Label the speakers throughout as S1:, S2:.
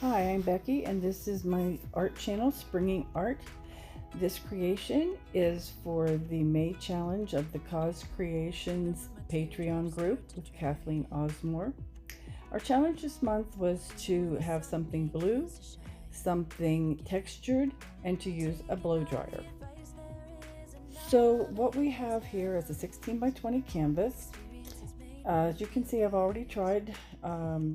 S1: Hi, I'm Becky, and this is my art channel, Springing Art. This creation is for the May challenge of the Cause Creations Patreon group with Kathleen Osmore. Our challenge this month was to have something blue, something textured, and to use a blow dryer. So what we have here is a 16 by 20 canvas. As you can see, I've already tried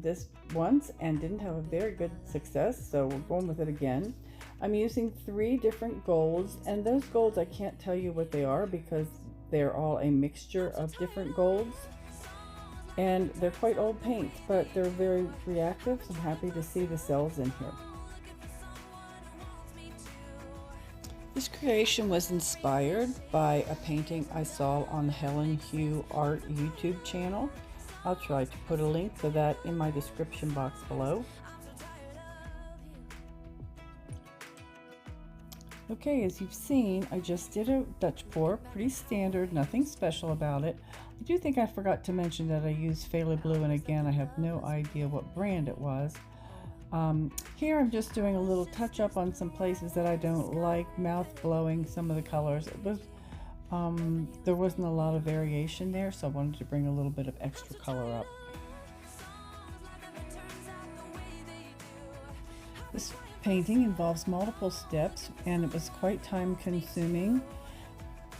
S1: this once and didn't have a very good success, so we're going with it again. I'm using 3 different golds, and those golds I can't tell you what they are because they're all a mixture of different golds. And they're quite old paints, but they're very reactive, so I'm happy to see the cells in here. This creation was inspired by a painting I saw on the Helen Hugh Art YouTube channel. I'll try to put a link to that in my description box below. Okay, as you've seen, I just did a Dutch pour, pretty standard, nothing special about it. I do think I forgot to mention that I used Phthalo Blue, and again, I have no idea what brand it was. Here I'm just doing a little touch up on some places that I don't like, mouth blowing some of the colors. It was, there wasn't a lot of variation there, so I wanted to bring a little bit of extra color up. This painting involves multiple steps and it was quite time consuming.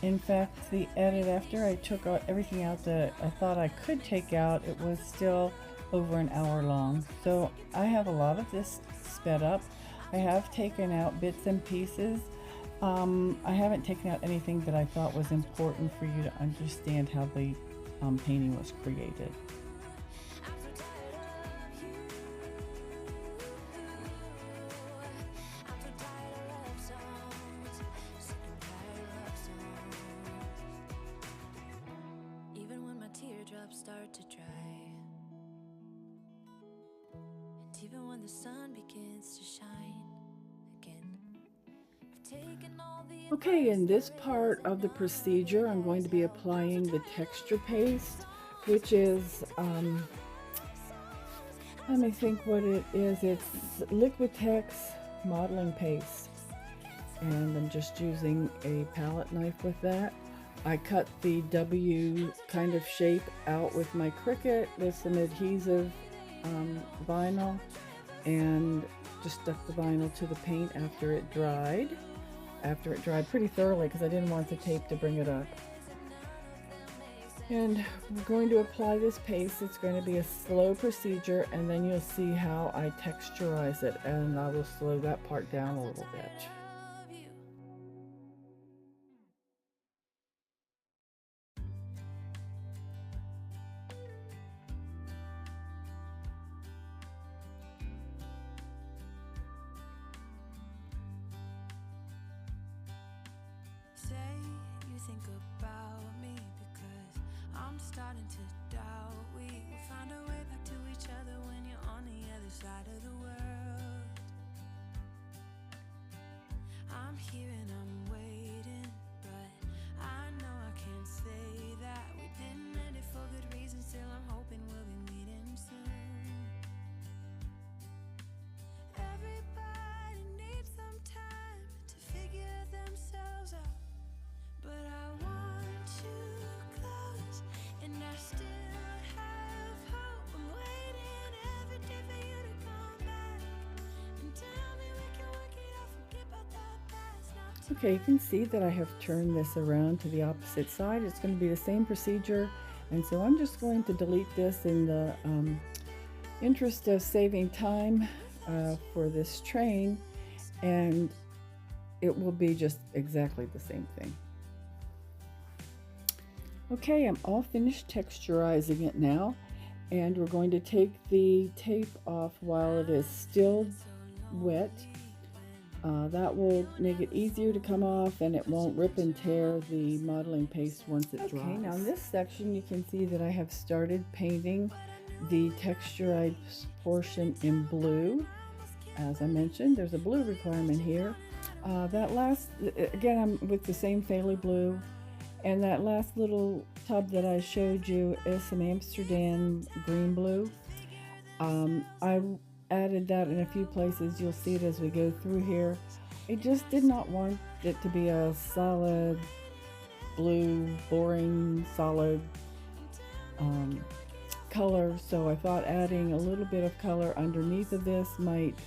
S1: In fact, the edit, after I took everything out that I thought I could take out, it was still over an hour long. So I have a lot of this sped up. I have taken out bits and pieces. I haven't taken out anything that I thought was important for you to understand how the painting was created.
S2: Start to dry, and even when the sun begins to shine again, I've taken all the
S1: Okay, in this part of the procedure, I'm going to be applying the texture paste, which is, let me think what it is. It's Liquitex modeling paste, and I'm just using a palette knife with that. I cut the W kind of shape out with my Cricut with some adhesive vinyl, and just stuck the vinyl to the paint after it dried. After it dried pretty thoroughly because I didn't want the tape to bring it up. And we're going to apply this paste. It's going to be a slow procedure, and then you'll see how I texturize it, and I will slow that part down a little bit.
S2: Say you think about me because I'm starting to doubt we will find our way back to each other when you're on the other side of the world. I'm here and I'm waiting, but I know I can't say that we didn't end it for good reason. Still I'm hoping we'll be meeting soon. Everybody needs some time to figure themselves out, but I want you close, and I still have hope. I'm waiting every day for you to come back and tell me we can work it out, forget about the past.
S1: Okay, you can see that I have turned this around to the opposite side. It's going to be the same procedure, and so I'm just going to delete this in the interest of saving time for this train, and it will be just exactly the same thing. Okay, I'm all finished texturizing it now, and we're going to take the tape off while it is still wet. That will make it easier to come off, and it won't rip and tear the modeling paste once it dries. Okay, now in this section you can see that I have started painting the texturized portion in blue. As I mentioned, there's a blue requirement here. That last, again, I'm with the same Phthalo Blue, and that last little tub that I showed you is some Amsterdam green blue. I added that in a few places. You'll see it as we go through here. I just did not want it to be a solid blue, boring, solid color, so I thought adding a little bit of color underneath of this might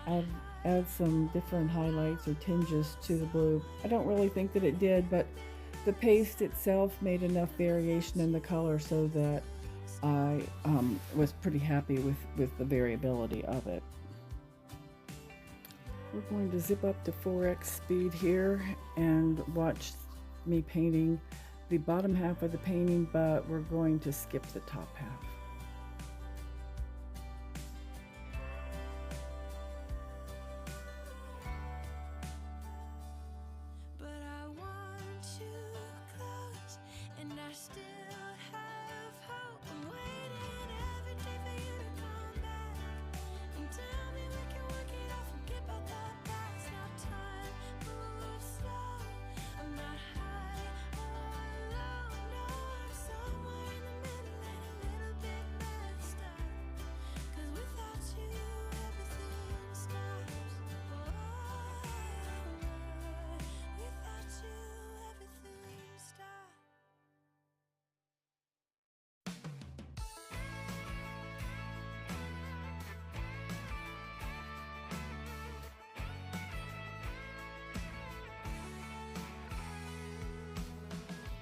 S1: add, add some different highlights or tinges to the blue. I don't really think that it did, but the paste itself made enough variation in the color so that I was pretty happy with the variability of it. We're going to zip up to 4x speed here and watch me painting the bottom half of the painting, but we're going to skip the top half.
S2: But I want you close, and I still have hope. I'm waiting every day for you to come back and tell me we can work it out, forget about the past. Now time moves slow. I'm not high or low, no, I'm somewhere in the middle and a little bit messed up. 'Cause without you, everything stops. Without you, everything stops.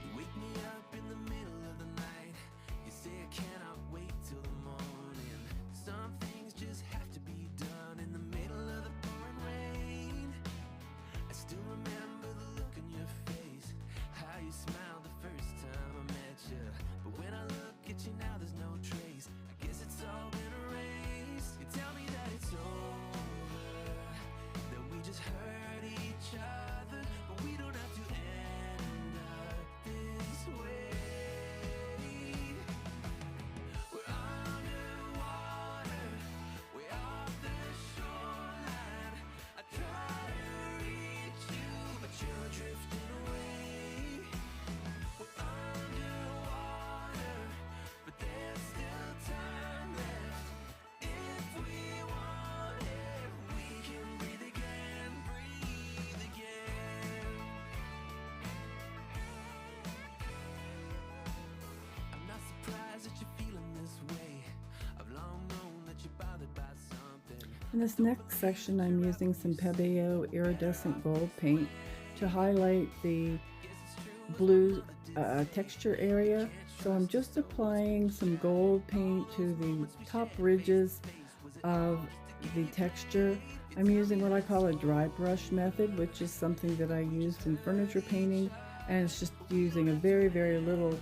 S2: You wake me up in the middle of the night. You say I cannot wait till the morning. Some things just have to be done in the middle of the pouring rain. I still remember the look on your face, how you smiled the first time I met you. But when I look at you now, there's no trace. I guess it's all been erased. You tell me that it's over, that we just hurt each other, but we don't have to end up this way. We're underwater, way off the shoreline. I try to reach you, but you're drifting away. We're underwater, but there's still time left. If we want it, we can breathe again, breathe again. I'm not surprised that you're feeling this way. I've long known that you're bothered by something.
S1: In this next section, I'm using some Pebeo iridescent gold paint to highlight the blue texture area. So I'm just applying some gold paint to the top ridges of the texture. I'm using what I call a dry brush method, which is something that I used in furniture painting, and it's just using a very, very little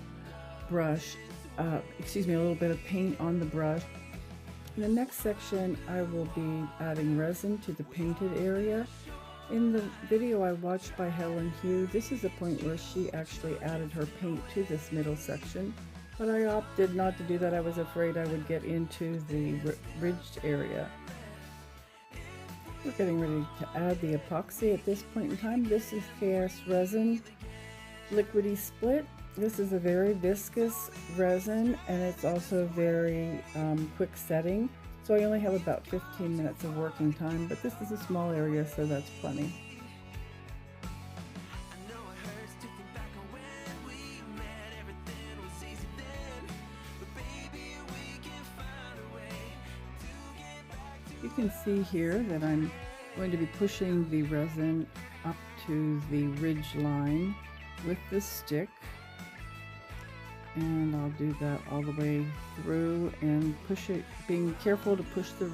S1: brush, a little bit of paint on the brush. In the next section, I will be adding resin to the painted area. In the video I watched by Helen Hugh, this is the point where she actually added her paint to this middle section, but I opted not to do that. I was afraid I would get into the ridged area. We're getting ready to add the epoxy at this point in time. This is KS Resin Liquidy Split. This is a very viscous resin, and it's also very quick setting. So I only have about 15 minutes of working time, but this is a small area, so that's plenty. You can see here that I'm going to be pushing the resin up to the ridge line with the stick, and I'll do that all the way through and push it, being careful to push the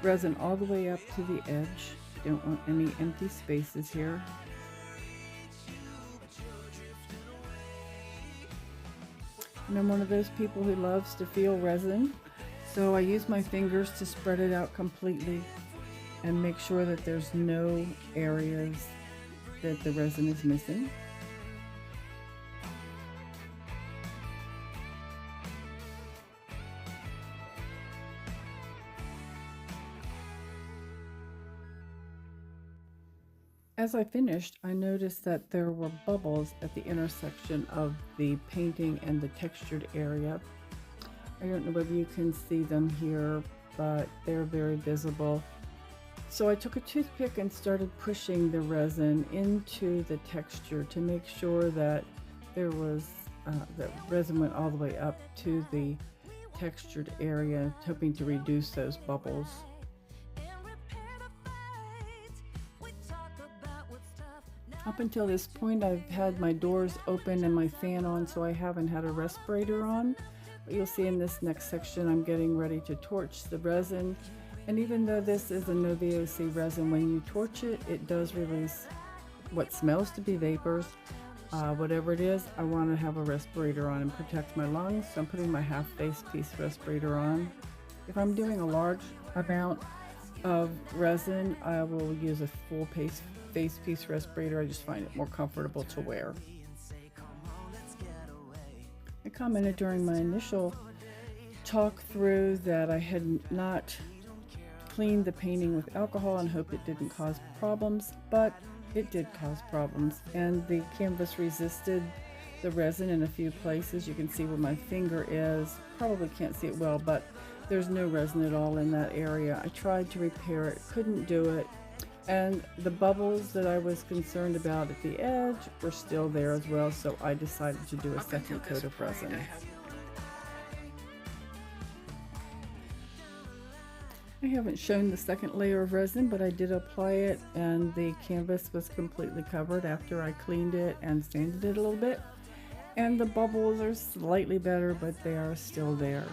S1: resin all the way up to the edge. Don't want any empty spaces here. And I'm one of those people who loves to feel resin, so I use my fingers to spread it out completely and make sure that there's no areas that the resin is missing. As I finished, I noticed that there were bubbles at the intersection of the painting and the textured area. I don't know whether you can see them here, but they're very visible. So I took a toothpick and started pushing the resin into the texture to make sure that there was the resin went all the way up to the textured area, hoping to reduce those bubbles. Up until this point, I've had my doors open and my fan on, so I haven't had a respirator on. But you'll see in this next section, I'm getting ready to torch the resin. And even though this is a no VOC resin, when you torch it, it does release what smells to be vapors. Whatever it is, I want to have a respirator on and protect my lungs, so I'm putting my half face piece respirator on. If I'm doing a large amount of resin, I will use a full face piece respirator. I just find it more comfortable to wear. I commented during my initial talk through that I had not cleaned the painting with alcohol and hoped it didn't cause problems, but it did cause problems, and the canvas resisted the resin in a few places. You can see where my finger is. Probably can't see it well, but there's no resin at all in that area. I tried to repair it, couldn't do it, and the bubbles that I was concerned about at the edge were still there as well, so I decided to do a second coat of resin. I haven't shown the second layer of resin, but I did apply it, and the canvas was completely covered after I cleaned it and sanded it a little bit. And the bubbles are slightly better, but they are still there.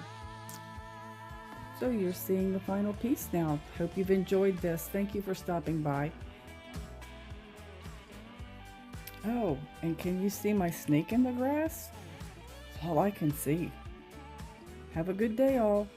S1: So you're seeing the final piece now. Hope you've enjoyed this. Thank you for stopping by. Oh, and can you see my snake in the grass? That's all I can see. Have a good day, all.